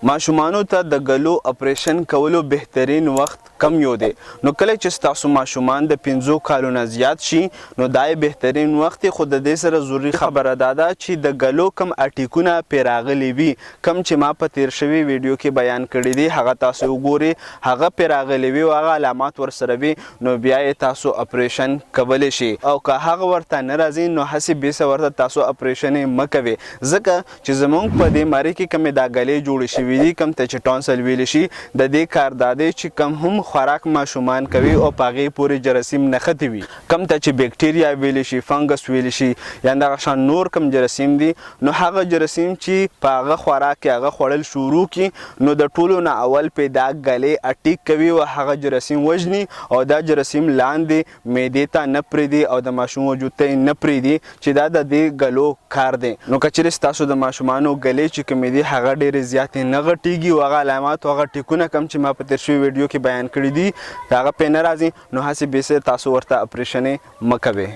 ماشومانو ته د ګلو اپریشن کولو بهترین وخت کم یو دی نو کله چې تاسو ماشومان د 5 کالو نه زیات شي نو دای بهترین وخت خو د دې سره ضروری خبره ده چې د ګلو کم اټیکونه پیراغلی وي کم چې ما په تیر شوی ویډیو کې بیان کړی دی هغه تاسو وګورئ هغه پیراغلی وي او هغه علامات ورسره وي نو بیا تاسو اپریشن کولی شي او که هغه ورته نه راځي نو هسې بیسه ورته تاسو اپریشن مکوي ځکه چې زمونږ په دې ماری کې کمې دا ګلې جوړې شوي دي کم ته چې ټونسل ویلی شي د دې کار دا دی چې کم هم خوراک ماشومان کوي او په هغې پورې جراثیم نښتې وي کم ته چې بیکټیریا ویلی شي فنګس ویلی شي یا دغه شان نور کم جراثیم دي نو هغه جراثیم چې په هغه خوراک کې هغه خوړل شروع کړي نو د ټولو نه اول پې دا ګلې اټیک کوي او هغه جراثیم وژني او دا جراثیم لاندې معدې ته نه پرېږدي او د ماشوم وجود ته نه پرېږدي چې دا د دې ګلو کار دی نو که چېرې ستاسو د ماشومانو ګلې چې کومې دي هغه ډېرې زیاتې نه غټېږي او هغه علامات او هغه ټیکونه کم چې ما په تېر شوي ویډیو کې بیان کړي دي هغه پې نه راځي نو هسې بیسې تاسو ورته اپریشنې مه کوئ